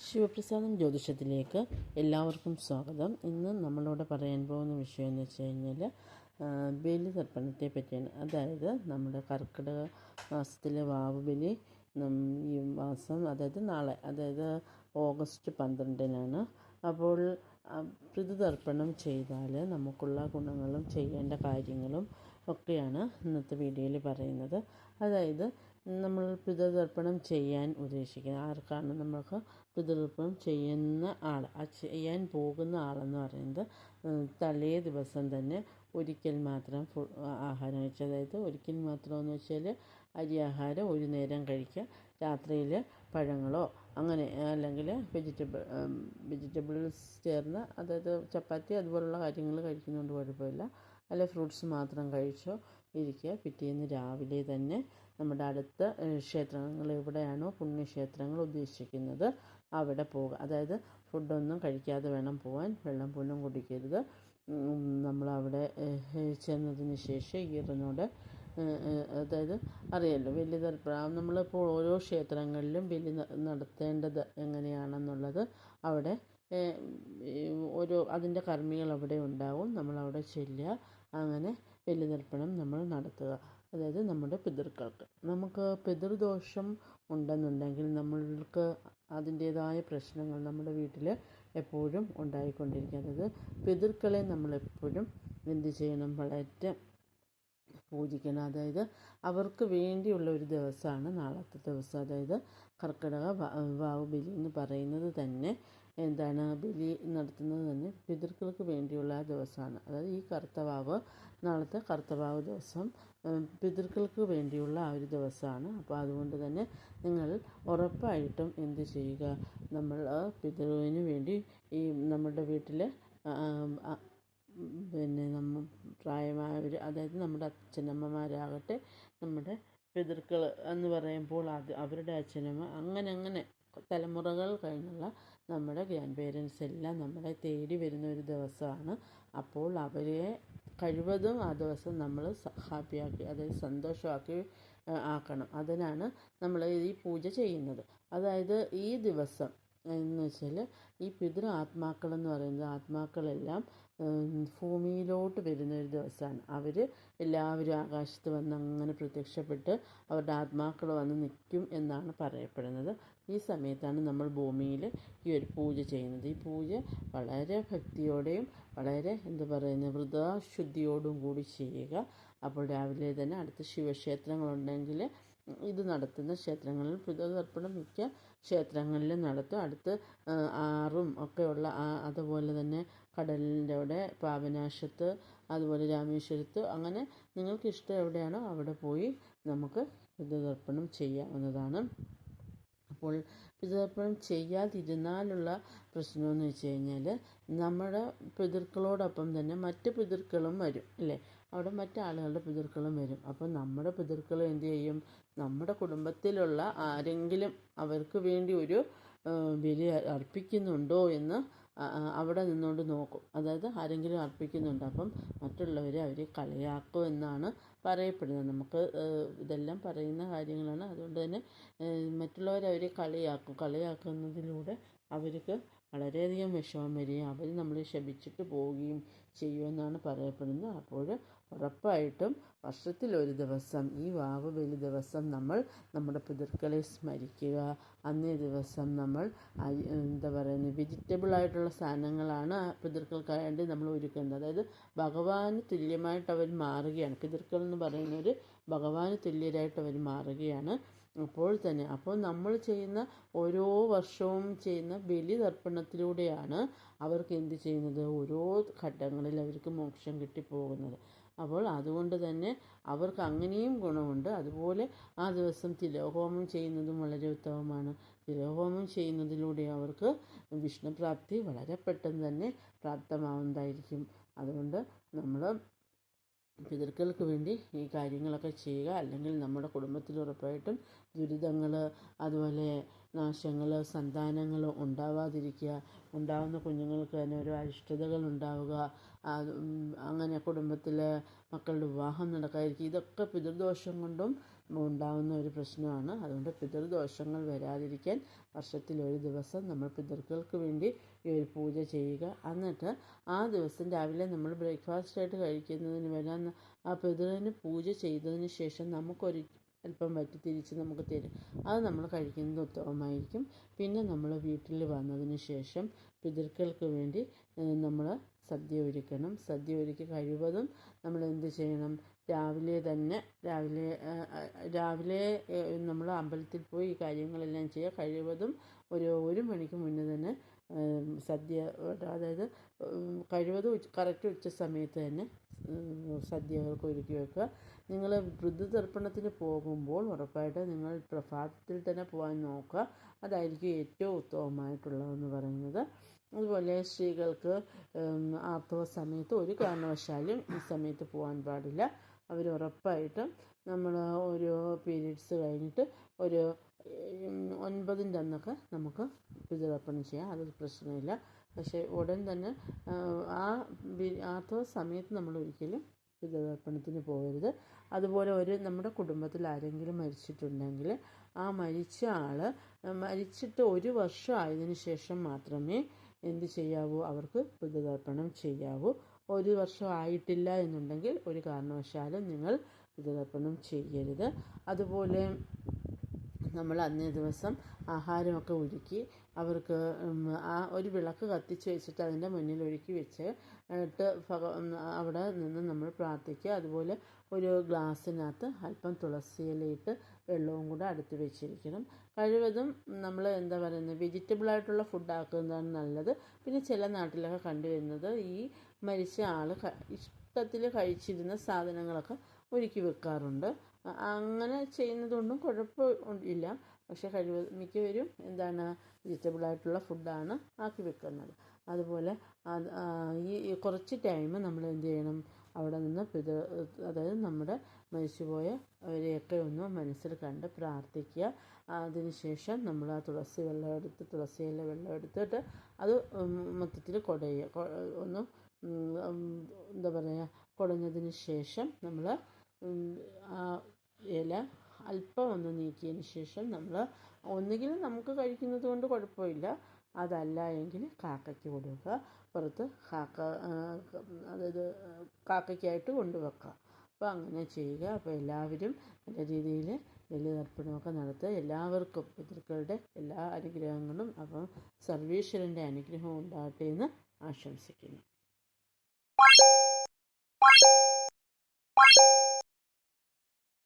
ശിവപ്രസാദം ജ്യോതിഷത്തിലേക്ക് എല്ലാവർക്കും സ്വാഗതം. ഇന്ന് നമ്മളിവിടെ പറയാൻ പോകുന്ന വിഷയം എന്ന് വെച്ച് കഴിഞ്ഞാൽ ബലിതർപ്പണത്തെ പറ്റിയാണ്. അതായത് നമ്മുടെ കർക്കിടക മാസത്തിലെ വാവുബലി ഈ മാസം, അതായത് നാളെ, അതായത് ഓഗസ്റ്റ് 12-നാണ്. അപ്പോൾ പിതൃതർപ്പണം ചെയ്താൽ നമുക്കുള്ള ഗുണങ്ങളും ചെയ്യേണ്ട കാര്യങ്ങളും ഒക്കെയാണ് ഇന്നത്തെ വീഡിയോയിൽ പറയുന്നത്. അതായത് നമ്മൾ പിതൃതർപ്പണം ചെയ്യാൻ ഉദ്ദേശിക്കുന്നത് ആർക്കാണ്? നമ്മൾക്ക് പിതൃതർപ്പണം ചെയ്യുന്ന ആൾ, ചെയ്യാൻ പോകുന്ന ആളെന്ന് പറയുന്നത് തലേ ദിവസം തന്നെ ഒരിക്കൽ മാത്രം ആഹാരം കഴിക്കുക. അതായത് ഒരിക്കൽ മാത്രമെന്ന് വെച്ചാൽ അരി ആഹാരം ഒരു നേരം കഴിക്കുക. രാത്രിയിൽ പഴങ്ങളോ അങ്ങനെ അല്ലെങ്കിൽ വെജിറ്റബിൾസ് ചേർന്ന്, അതായത് ചപ്പാത്തി അതുപോലുള്ള കാര്യങ്ങൾ കഴിക്കുന്നതുകൊണ്ട് കുഴപ്പമില്ല. അല്ല, ഫ്രൂട്ട്സ് മാത്രം കഴിച്ചോ ഇരിക്കുക. പിറ്റേന്ന് രാവിലെ തന്നെ നമ്മുടെ അടുത്ത ക്ഷേത്രങ്ങൾ എവിടെയാണോ പുണ്യക്ഷേത്രങ്ങൾ ഉദ്ദേശിക്കുന്നത് അവിടെ പോകുക. അതായത് ഫുഡൊന്നും കഴിക്കാതെ വേണം പോകാൻ. വെള്ളം പോലും കുടിക്കരുത്. നമ്മളവിടെ ചെന്നതിന് ശേഷം ഈറനോട്, അതായത് അറിയാമല്ലോ ബലിതർപ്പണം നമ്മളിപ്പോൾ ഓരോ ക്ഷേത്രങ്ങളിലും ബലി നടത്തേണ്ടത് എങ്ങനെയാണെന്നുള്ളത് അവിടെ ഓരോ അതിൻ്റെ കർമ്മികൾ അവിടെ ഉണ്ടാവും. നമ്മളവിടെ ചെല്ലുക. അങ്ങനെ ബലിതർപ്പണം നമ്മൾ നടത്തുക. അതായത് നമ്മുടെ പിതൃക്കൾക്ക്. നമുക്ക് പിതൃദോഷം ഉണ്ടെന്നുണ്ടെങ്കിൽ നമ്മൾക്ക് അതിൻ്റേതായ പ്രശ്നങ്ങൾ നമ്മുടെ വീട്ടിൽ എപ്പോഴും ഉണ്ടായിക്കൊണ്ടിരിക്കും. അതായത് പിതൃക്കളെ നമ്മളെപ്പോഴും എന്ത് ചെയ്യണം? വളരെ പൂജിക്കണം. അതായത് അവർക്ക് വേണ്ടിയുള്ള ഒരു ദിവസമാണ് നാളത്തെ ദിവസം. അതായത് കർക്കിടക വാവുബലി എന്ന് പറയുന്നത് തന്നെ എന്താണ്? ബലി നടത്തുന്നത് തന്നെ പിതൃക്കൾക്ക് വേണ്ടിയുള്ള ആ ദിവസമാണ്. അതായത് ഈ കറുത്തവാവ്, നാളത്തെ കറുത്തവാവ് ദിവസം പിതൃക്കൾക്ക് വേണ്ടിയുള്ള ആ ഒരു ദിവസമാണ്. അപ്പോൾ അതുകൊണ്ട് തന്നെ നിങ്ങൾ ഉറപ്പായിട്ടും എന്ത് ചെയ്യുക? നമ്മൾ പിതൃവിന് വേണ്ടി ഈ നമ്മുടെ വീട്ടിൽ പ്രായമായവർ, അതായത് നമ്മുടെ അച്ഛനമ്മമാരാകട്ടെ, നമ്മുടെ പിതൃക്കൾ എന്ന് പറയുമ്പോൾ അവരുടെ അച്ഛനമ്മ, അങ്ങനെ തലമുറകൾ കഴിഞ്ഞുള്ള നമ്മുടെ ഗ്രാൻഡ് പേരൻസ് എല്ലാം നമ്മളെ തേടി വരുന്ന ഒരു ദിവസമാണ്. അപ്പോൾ അവരെ കഴിവതും ആ ദിവസം നമ്മൾ ഹാപ്പിയാക്കി, അതായത് സന്തോഷമാക്കി ആക്കണം. അതിനാണ് നമ്മൾ ഈ പൂജ ചെയ്യുന്നത്. അതായത് ഈ ദിവസം എന്ന് വെച്ചാൽ ഈ പിതൃ ആത്മാക്കളെന്ന് പറയുന്നത് ആത്മാക്കളെല്ലാം ഭൂമിയിലോട്ട് വരുന്ന ഒരു ദിവസമാണ്. അവർ എല്ലാവരും ആകാശത്ത് വന്ന് അങ്ങനെ പ്രത്യക്ഷപ്പെട്ട് അവരുടെ ആത്മാക്കൾ വന്ന് നിൽക്കും എന്നാണ് പറയപ്പെടുന്നത്. ഈ സമയത്താണ് നമ്മൾ ഭൂമിയിൽ ഈ ഒരു പൂജ ചെയ്യുന്നത്. ഈ പൂജ വളരെ ഭക്തിയോടെയും വളരെ വ്രതശുദ്ധിയോടും കൂടി ചെയ്യുക. അപ്പോൾ രാവിലെ തന്നെ അടുത്ത ശിവക്ഷേത്രങ്ങളുണ്ടെങ്കിൽ ഇത് നടത്തുന്ന ക്ഷേത്രങ്ങളിൽ പിതൃതർപ്പണം മിക്ക ക്ഷേത്രങ്ങളിലും നടത്തും. അടുത്ത് ആറും ഒക്കെയുള്ള, അതുപോലെ തന്നെ കടലിൻ്റെ അവിടെ പാപനാശത്ത്, അതുപോലെ രാമേശ്വരത്ത്, അങ്ങനെ നിങ്ങൾക്ക് ഇഷ്ടം എവിടെയാണോ അവിടെ പോയി നമുക്ക് പിതൃതർപ്പണം ചെയ്യാവുന്നതാണ്. അപ്പോൾ പിതൃതർപ്പണം ചെയ്യാതിരുന്നാലുള്ള പ്രശ്നമെന്ന് വെച്ച് കഴിഞ്ഞാൽ നമ്മുടെ പിതൃക്കളോടൊപ്പം തന്നെ മറ്റ് പിതൃക്കളും വരും, അല്ലേ? അവിടെ മറ്റാളുകളുടെ പിതൃക്കളും വരും. അപ്പോൾ നമ്മുടെ പിതൃക്കൾ എന്ത് ചെയ്യും? നമ്മുടെ കുടുംബത്തിലുള്ള ആരെങ്കിലും അവർക്ക് വേണ്ടി ഒരു ബലി അർപ്പിക്കുന്നുണ്ടോ എന്ന് അവിടെ നിന്നുകൊണ്ട് നോക്കും. അതായത് ആരെങ്കിലും അർപ്പിക്കുന്നുണ്ട്. അപ്പം മറ്റുള്ളവരെ അവർ കളിയാക്കും എന്നാണ് പറയപ്പെടുന്നത്. നമുക്ക് ഇതെല്ലാം പറയുന്ന കാര്യങ്ങളാണ്. അതുകൊണ്ട് തന്നെ മറ്റുള്ളവർ അവരെ കളിയാക്കുന്നതിലൂടെ അവർക്ക് വളരെയധികം വിഷമം വരികയും അവർ നമ്മളെ ശപിച്ചിട്ട് പോവുകയും ചെയ്യുമെന്നാണ് പറയപ്പെടുന്നത്. അപ്പോൾ ഉറപ്പായിട്ടും വർഷത്തിലൊരു ദിവസം, ഈ വാവുബലി ദിവസം, നമ്മൾ നമ്മുടെ പിതൃക്കളെ സ്മരിക്കുക. അന്നേ ദിവസം നമ്മൾ വെജിറ്റബിളായിട്ടുള്ള സാധനങ്ങളാണ് പിതൃക്കൾക്കായിട്ട് നമ്മൾ ഒരുക്കുന്നത്. അതായത് ഭഗവാന് തുല്യമായിട്ട് അവർ മാറുകയാണ്. പിതൃക്കൾ എന്ന് പറയുന്നവർ ഭഗവാന് തുല്യരായിട്ട് അവർ മാറുകയാണ്. അപ്പോൾ നമ്മൾ ചെയ്യുന്ന ഓരോ വർഷവും ചെയ്യുന്ന ബലിതർപ്പണത്തിലൂടെയാണ് അവർക്ക് എന്ത് ചെയ്യുന്നത്? ഓരോ ഘട്ടങ്ങളിൽ അവർക്ക് മോക്ഷം കിട്ടിപ്പോകുന്നത്. അപ്പോൾ അതുകൊണ്ട് തന്നെ അവർക്ക് അങ്ങനെയും ഗുണമുണ്ട്. അതുപോലെ ആ ദിവസം തിലോഹോമം ചെയ്യുന്നതും വളരെ ഉത്തമമാണ്. തിലോഹോമം ചെയ്യുന്നതിലൂടെ അവർക്ക് വിഷ്ണുപ്രാപ്തി വളരെ പെട്ടെന്ന് തന്നെ പ്രാപ്തമാവുന്നതായിരിക്കും. അതുകൊണ്ട് നമ്മൾ പിതൃക്കൾക്ക് വേണ്ടി ഈ കാര്യങ്ങളൊക്കെ ചെയ്യുക. അല്ലെങ്കിൽ നമ്മുടെ കുടുംബത്തിൽ ഉറപ്പായിട്ടും ദുരിതങ്ങൾ, അതുപോലെ നാശങ്ങൾ, സന്താനങ്ങൾ ഉണ്ടാവാതിരിക്കുക. ഉണ്ടാവുന്ന കുഞ്ഞുങ്ങൾക്ക് തന്നെ ഓരോ അരിഷ്ടതകൾ ഉണ്ടാവുക, അങ്ങനെ കുടുംബത്തിൽ മക്കളുടെ വിവാഹം നടക്കാതിരിക്കുക. ഇതൊക്കെ പിതൃദോഷം കൊണ്ടും ഉണ്ടാകുന്ന ഒരു പ്രശ്നമാണ്. അതുകൊണ്ട് പിതൃദോഷങ്ങൾ വരാതിരിക്കാൻ വർഷത്തിലൊരു ദിവസം നമ്മൾ പിതൃക്കൾക്ക് വേണ്ടി ഈ ഒരു പൂജ ചെയ്യുക. എന്നിട്ട് ആ ദിവസം രാവിലെ നമ്മൾ ബ്രേക്ക്ഫാസ്റ്റായിട്ട് കഴിക്കുന്നതിന് വരാൻ ആ പിതൃന് പൂജ ചെയ്തതിന് ശേഷം നമുക്കൊരു അല്പം വറ്റി തിരിച്ച് നമുക്ക് തരും. അത് നമ്മൾ കഴിക്കുന്നത് ഉത്തമമായിരിക്കും. പിന്നെ നമ്മൾ വീട്ടിൽ വന്നതിന് ശേഷം പിതൃക്കൾക്ക് വേണ്ടി നമ്മൾ സദ്യ ഒരുക്കണം. സദ്യ ഒരുക്കി കഴിവതും നമ്മൾ എന്ത് ചെയ്യണം, രാവിലെ നമ്മൾ അമ്പലത്തിൽ പോയി ഈ കാര്യങ്ങളെല്ലാം ചെയ്യുക. കഴിവതും ഒരു മണിക്ക് മുന്നേ തന്നെ സദ്യ, അതായത് കഴിവതും കറക്റ്റ് ഉച്ച സമയത്ത് തന്നെ സദ്യകൾക്ക് ഒരുക്കി വെക്കുക. നിങ്ങൾ പിതൃതർപ്പണത്തിന് പോകുമ്പോൾ ഉറപ്പായിട്ട് നിങ്ങൾ പ്രഭാതത്തിൽ തന്നെ പോകാൻ നോക്കുക. അതായിരിക്കും ഏറ്റവും ഉത്തമമായിട്ടുള്ളതെന്ന് പറയുന്നത്. അതുപോലെ സ്ത്രീകൾക്ക് ആർത്തവ സമയത്ത് ഒരു കാരണവശാലും ഈ സമയത്ത് പോകാൻ പാടില്ല. അവർ ഉറപ്പായിട്ടും നമ്മൾ ഒരു പീരീഡ്സ് കഴിഞ്ഞിട്ട് ഒരു 9ൻ്റെ അന്നൊക്കെ നമുക്ക് പിതൃതർപ്പണം ചെയ്യാം. അതൊരു പ്രശ്നമില്ല. പക്ഷേ ഉടൻ തന്നെ ആർത്തവ സമയത്ത് നമ്മൾ ഒരിക്കലും പിതൃതർപ്പണത്തിന് പോകരുത്. അതുപോലെ നമ്മുടെ കുടുംബത്തിൽ ആരെങ്കിലും മരിച്ചിട്ടുണ്ടെങ്കിൽ ആ മരിച്ച ആൾ മരിച്ചിട്ട് 1 വർഷം ആയതിനു ശേഷം മാത്രമേ എന്ത് ചെയ്യാവൂ, അവർക്ക് പിതൃതർപ്പണം ചെയ്യാവൂ. 1 വർഷം ആയിട്ടില്ല എന്നുണ്ടെങ്കിൽ ഒരു കാരണവശാലും നിങ്ങൾ പിതൃതർപ്പണം ചെയ്യരുത്. അതുപോലെ നമ്മൾ അന്നേ ദിവസം ആഹാരമൊക്കെ ഒരുക്കി അവർക്ക് ഒരു വിളക്ക് കത്തിച്ച് വെച്ചിട്ട് അതിൻ്റെ മുന്നിൽ ഒരുക്കി വെച്ച് അവിടെ നിന്ന് നമ്മൾ പ്രാർത്ഥിക്കുക. അതുപോലെ ഒരു ഗ്ലാസ്സിനകത്ത് അല്പം തുളസിയിലയിട്ട് വെള്ളവും കൂടെ അടുത്ത് വെച്ചിരിക്കണം. കഴിവതും നമ്മൾ എന്താ പറയുന്നത്, വെജിറ്റബിളായിട്ടുള്ള ഫുഡ് ആക്കുന്നതാണ് നല്ലത്. പിന്നെ ചില നാട്ടിലൊക്കെ കണ്ടുവരുന്നത് ഈ മരിച്ച ആൾ ഇഷ്ടത്തിൽ കഴിച്ചിരുന്ന സാധനങ്ങളൊക്കെ ഒരുക്കി വെക്കാറുണ്ട്. അങ്ങനെ ചെയ്യുന്നതുകൊണ്ടും കുഴപ്പമില്ല. പക്ഷേ മിക്കവരും വെജിറ്റബിളായിട്ടുള്ള ഫുഡാണ് ആക്കി വെക്കുന്നത്. അതുപോലെ ഈ കുറച്ച് ടൈം നമ്മൾ എന്ത് ചെയ്യണം, അവിടെ നിന്ന് അതായത് നമ്മുടെ മരിച്ചുപോയ അവരെയൊക്കെ ഒന്ന് മനസ്സിൽ കണ്ട് പ്രാർത്ഥിക്കുക. അതിനുശേഷം നമ്മൾ ആ തുളസിയില വെള്ളം എടുത്തിട്ട് അത് മൊത്തത്തിൽ കുടയുക. ഒന്ന് എന്താ പറയുക, കുടഞ്ഞതിന് ശേഷം നമ്മൾ ആ ഇല അല്പം ഒന്ന് നീക്കിയതിന് ശേഷം നമ്മൾ ഒന്നുകിൽ നമുക്ക് കഴിക്കുന്നത് കൊണ്ട് കുഴപ്പമില്ല, അതല്ല എങ്കിൽ കാക്കയ്ക്ക് കൊടുക്കുക. പുറത്ത് അതായത് കാക്കയ്ക്കായിട്ട് കൊണ്ടുവെക്കുക. അപ്പോൾ അങ്ങനെ ചെയ്യുക. അപ്പോൾ എല്ലാവരും നല്ല രീതിയിൽ ബലിതർപ്പണമൊക്കെ നടത്തുക. എല്ലാവർക്കും പിതൃക്കളുടെ എല്ലാ അനുഗ്രഹങ്ങളും, അപ്പം സർവേശ്വരൻ്റെ അനുഗ്രഹം ഉണ്ടാകട്ടെ എന്ന് ആശംസിക്കുന്നു.